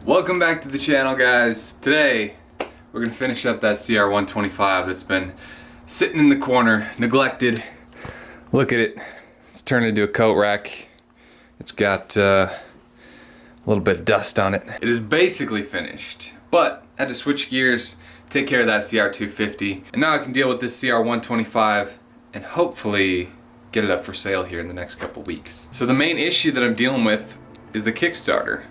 Welcome back to the channel, guys. Today we're gonna finish up that CR125 that's been sitting in the corner, neglected. Look at it, it's turned into a coat rack. It's got a little bit of dust on it. It is basically finished, but I had to switch gears, take care of that CR250, and now I can deal with this CR125 and hopefully get it up for sale here in the next couple weeks. So the main issue that I'm dealing with is the Kickstarter.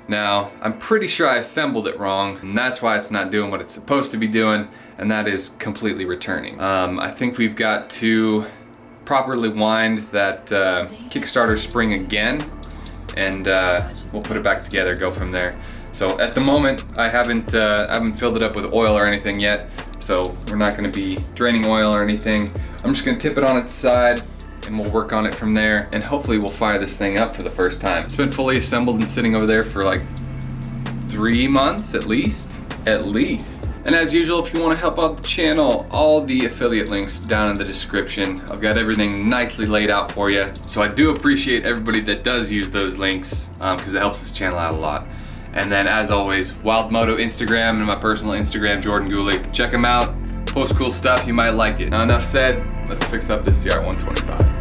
Now, I'm pretty sure I assembled it wrong, and that's why it's not doing what it's supposed to be doing, and that is completely returning. I think we've got to properly wind that Kickstarter spring again, and we'll put it back together, go from there. So at the moment, I haven't filled it up with oil or anything yet, so we're not gonna be draining oil or anything. I'm just gonna tip it on its side, and we'll work on it from there, and hopefully we'll fire this thing up for the first time. It's been fully assembled and sitting over there for like 3 months at least. And as usual, if you want to help out the channel, all the affiliate links down in the description. I've got everything nicely laid out for you, so I do appreciate everybody that does use those links because it helps this channel out a lot. And then as always, Wild Moto Instagram and my personal Instagram, Jourdon Gulick. Check them out, post cool stuff, you might like it. Now enough said, let's fix up this CR125.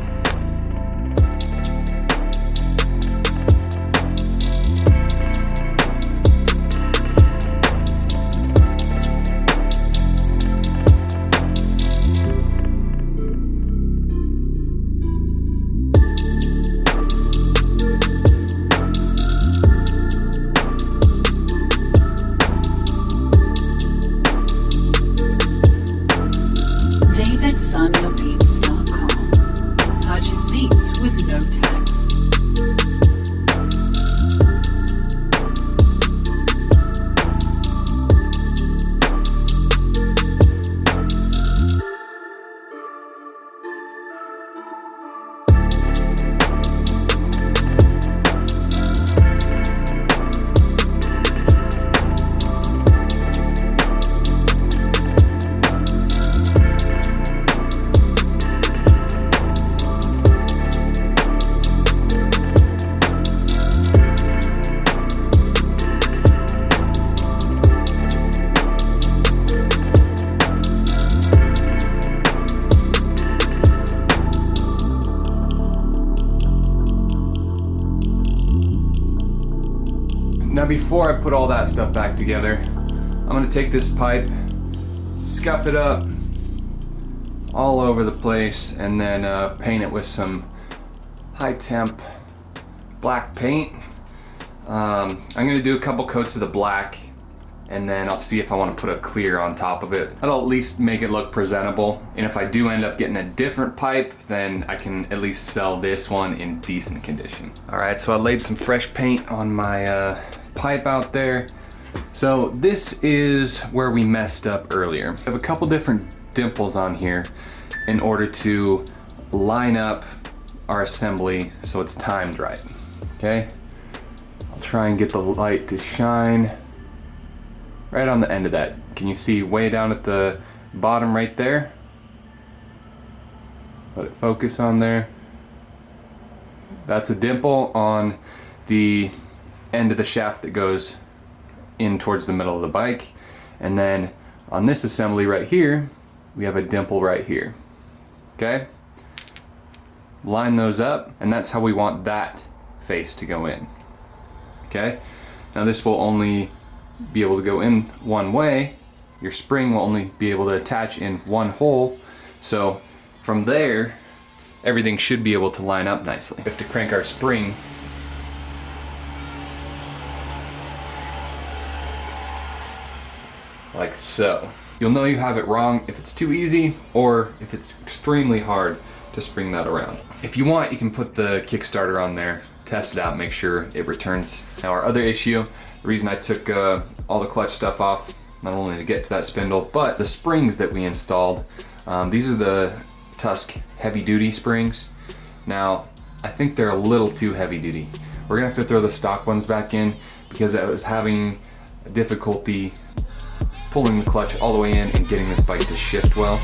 SoniaBeats.com. Purchase beats with no tax. Now before I put all that stuff back together, I'm gonna take this pipe, scuff it up all over the place, and then paint it with some high temp black paint. I'm gonna do a couple coats of the black, and then I'll see if I want to put a clear on top of it. That'll at least make it look presentable, and if I do end up getting a different pipe, then I can at least sell this one in decent condition. Alright, so I laid some fresh paint on my pipe out there. So this is where we messed up earlier. I have a couple different dimples on here in order to line up our assembly so it's timed right. Okay? I'll try and get the light to shine right on the end of that. Can you see way down at the bottom right there? Let it focus on there. That's a dimple on the end of the shaft that goes in towards the middle of the bike. And then on this assembly right here, we have a dimple right here. Okay? Line those up, and that's how we want that face to go in. Okay? Now this will only be able to go in one way. Your spring will only be able to attach in one hole. So from there, everything should be able to line up nicely. We have to crank our spring like so. You'll know you have it wrong if it's too easy or if it's extremely hard to spring that around. If you want, you can put the Kickstarter on there, test it out, make sure it returns. Now our other issue, the reason I took all the clutch stuff off, not only to get to that spindle, but the springs that we installed. These are the Tusk heavy duty springs. Now, I think they're a little too heavy duty. We're gonna have to throw the stock ones back in because I was having difficulty pulling the clutch all the way in and getting this bike to shift well.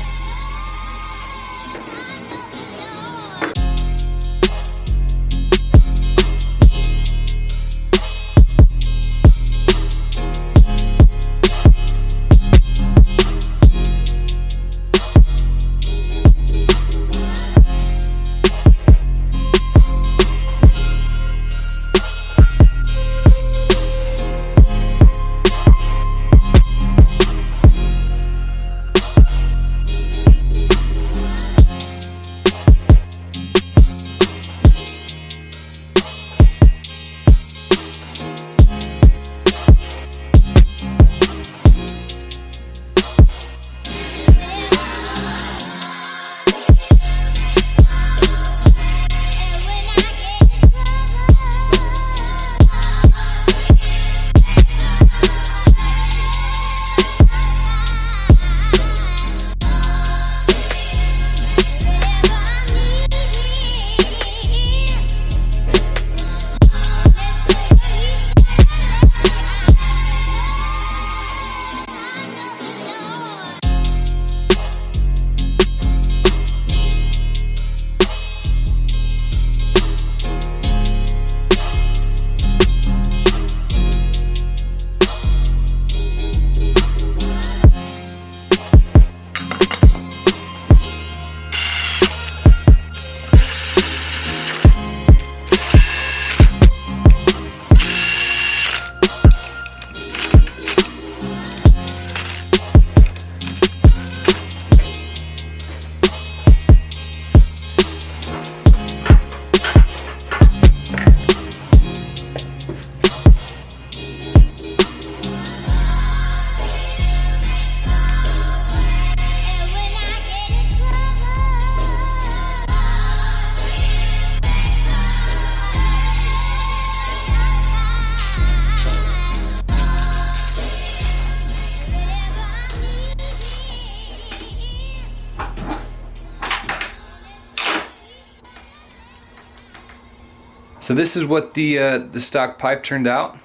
So this is what the stock pipe turned out.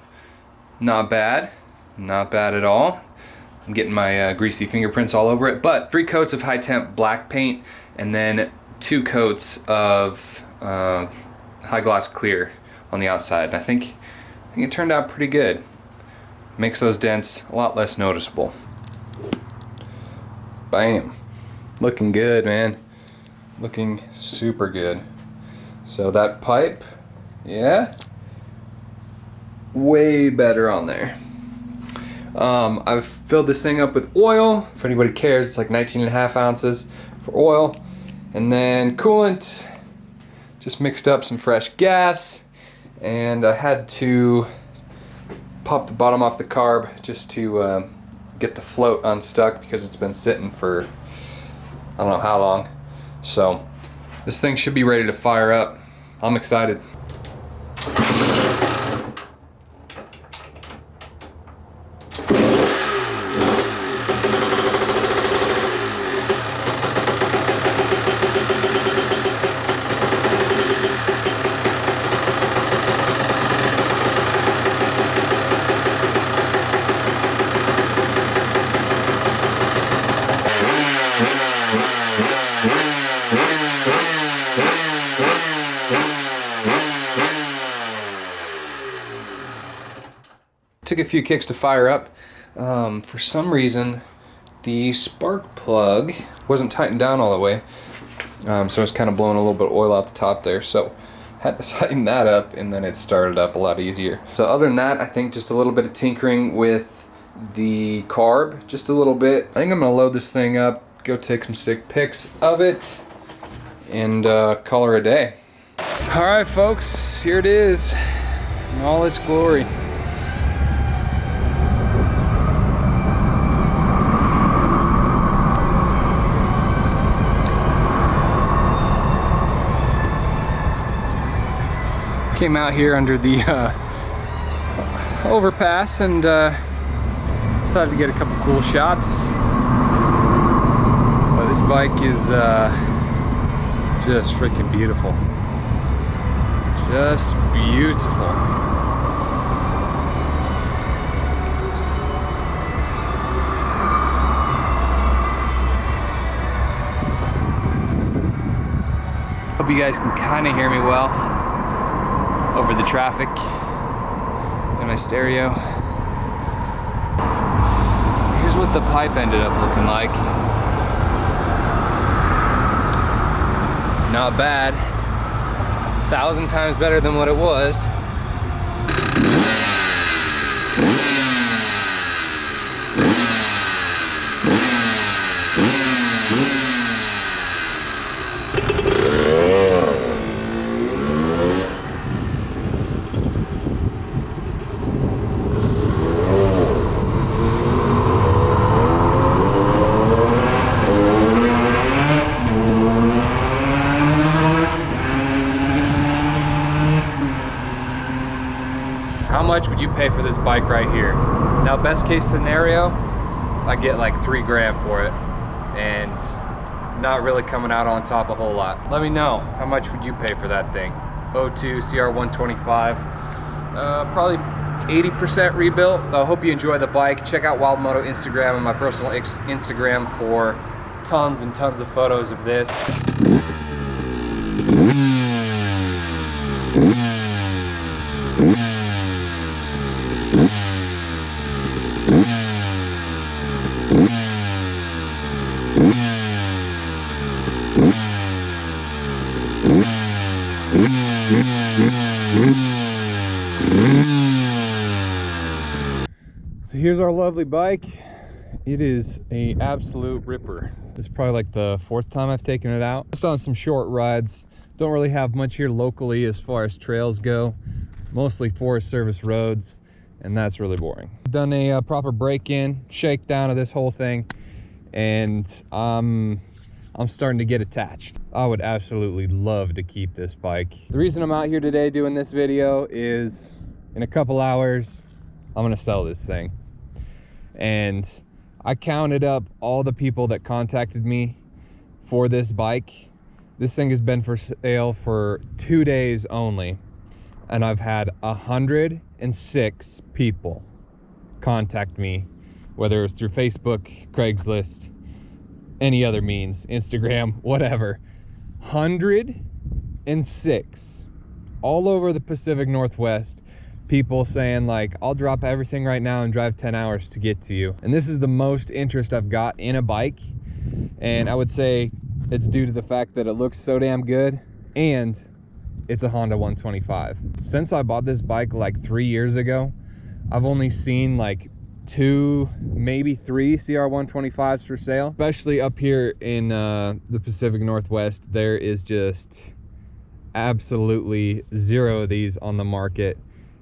Not bad, not bad at all. I'm getting my greasy fingerprints all over it, but 3 coats of high temp black paint and then 2 coats of high gloss clear on the outside. And I think it turned out pretty good. Makes those dents a lot less noticeable. Bam. Looking good, man. Looking super good. So that pipe, yeah, way better on there. I've filled this thing up with oil. If anybody cares, it's like 19.5 ounces for oil. And then coolant. Just mixed up some fresh gas. And I had to pop the bottom off the carb just to get the float unstuck because it's been sitting for I don't know how long. So this thing should be ready to fire up. I'm excited. Took a few kicks to fire up. For some reason, the spark plug wasn't tightened down all the way, so it's kind of blowing a little bit of oil out the top there. So had to tighten that up, and then it started up a lot easier. So other than that, I think just a little bit of tinkering with the carb, just a little bit. I think I'm gonna load this thing up, go take some sick pics of it, and call her a day. All right, folks, here it is in all its glory. Came out here under the overpass and decided to get a couple cool shots. But this bike is just freaking beautiful. Just beautiful. Hope you guys can kind of hear me well over the traffic in my stereo. Here's what the pipe ended up looking like. Not bad. 1,000 times better than what it was. How much would you pay for this bike right here? Now, best case scenario, I get like 3 grand for it and not really coming out on top a whole lot. Let me know, how much would you pay for that thing? 02 CR125, probably 80% rebuilt. I hope you enjoy the bike. Check out Wild Moto Instagram and my personal Instagram for tons and tons of photos of this. So here's our lovely bike. It is a absolute ripper. This is probably like the 4th time I've taken it out. Just on some short rides. Don't really have much here locally as far as trails go. Mostly Forest Service roads, and that's really boring. I've done a proper break-in, shakedown of this whole thing, and I'm starting to get attached. I would absolutely love to keep this bike. The reason I'm out here today doing this video is in a couple hours, I'm gonna sell this thing. And I counted up all the people that contacted me for this bike. This thing has been for sale for 2 days only. and I've had 106 people contact me, whether it was through Facebook, Craigslist, any other means, Instagram, whatever. 106 all over the Pacific Northwest, people saying like, I'll drop everything right now and drive 10 hours to get to you. And this is the most interest I've got in a bike, and I would say it's due to the fact that it looks so damn good and it's a Honda 125. Since I bought this bike like 3 years ago, I've only seen like 2, maybe 3 CR125s for sale. Especially up here in the Pacific Northwest, there is just absolutely 0 of these on the market,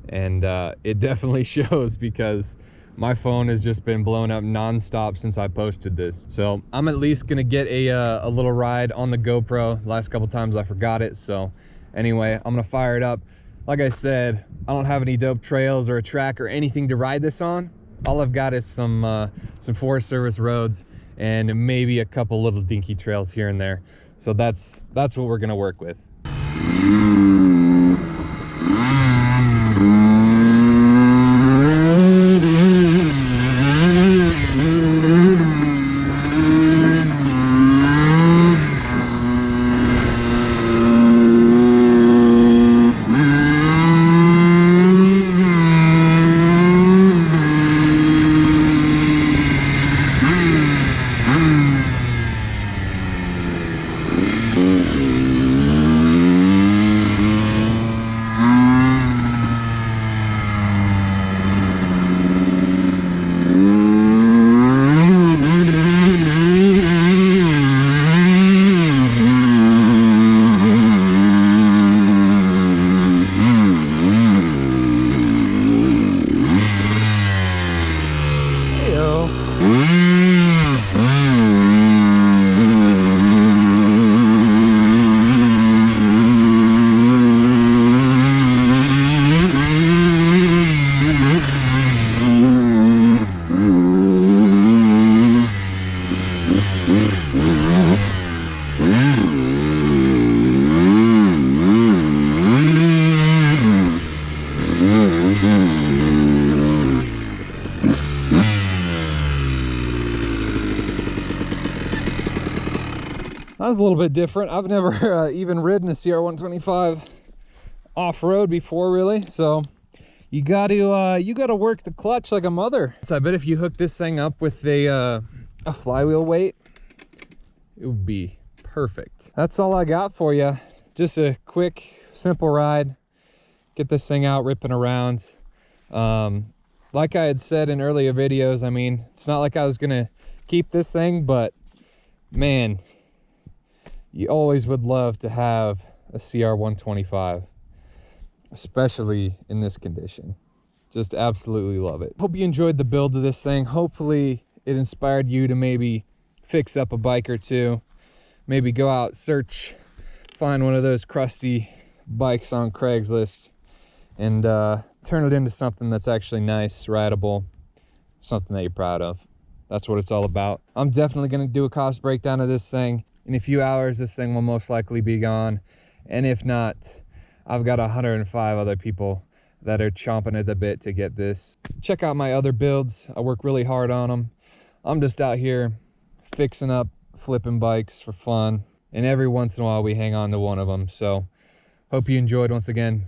and it definitely shows because my phone has just been blowing up non-stop since I posted this. So I'm at least gonna get a little ride on the GoPro. Last couple times I forgot it, so anyway, I'm gonna fire it up. Like I said, I don't have any dope trails or a track or anything to ride this on. All I've got is some Forest Service roads and maybe a couple little dinky trails here and there. So that's what we're gonna work with. That was a little bit different. I've never even ridden a CR125 off-road before, really. So you got to work the clutch like a mother. So I bet if you hook this thing up with a flywheel weight, it would be perfect. That's all I got for you. Just a quick, simple ride. Get this thing out ripping around. Like I had said in earlier videos, I mean, it's not like I was gonna keep this thing, but man, you always would love to have a CR125, especially in this condition. Just absolutely love it. Hope you enjoyed the build of this thing. Hopefully it inspired you to maybe fix up a bike or two, maybe go out, search, find one of those crusty bikes on Craigslist, and turn it into something that's actually nice, rideable, something that you're proud of. That's what it's all about. I'm definitely gonna do a cost breakdown of this thing. In a few hours, this thing will most likely be gone. And if not, I've got 105 other people that are chomping at the bit to get this. Check out my other builds. I work really hard on them. I'm just out here fixing up, flipping bikes for fun. And every once in a while, we hang on to one of them. So hope you enjoyed once again.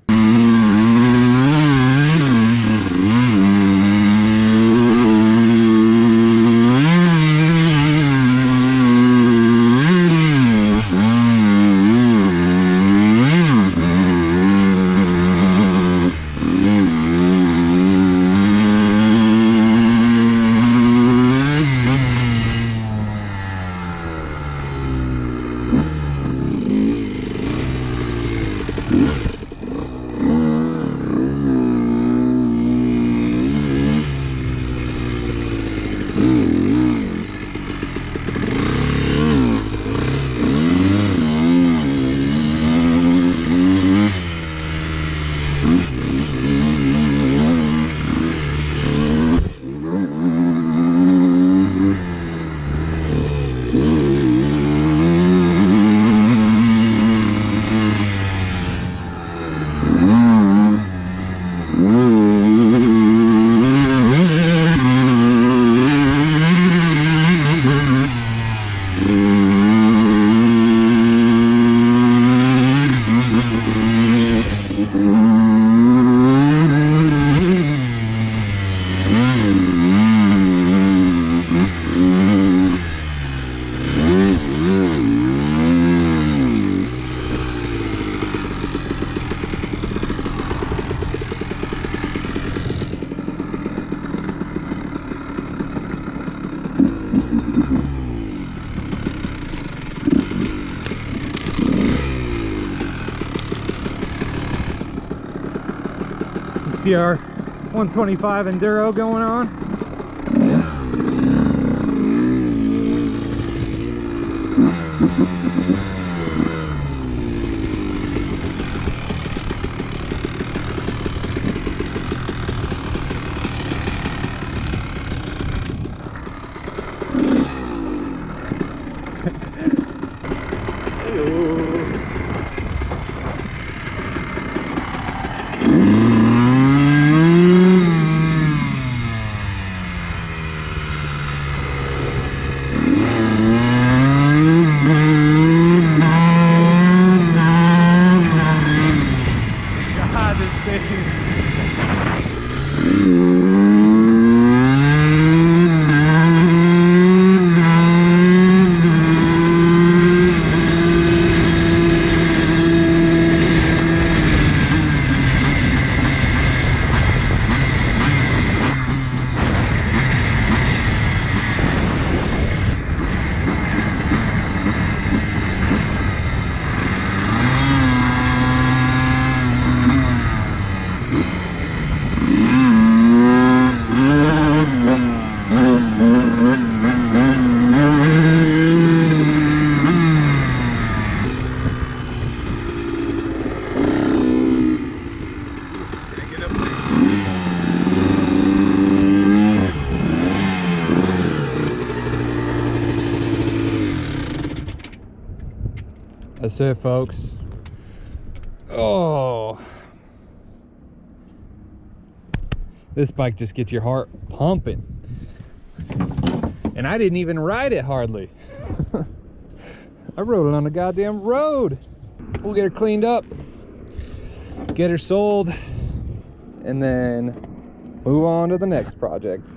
CR125 Enduro going on. God, this thing. That's it, folks. Oh, this bike just gets your heart pumping. And I didn't even ride it hardly. I rode it on the goddamn road. We'll get her cleaned up, get her sold, and then move on to the next project.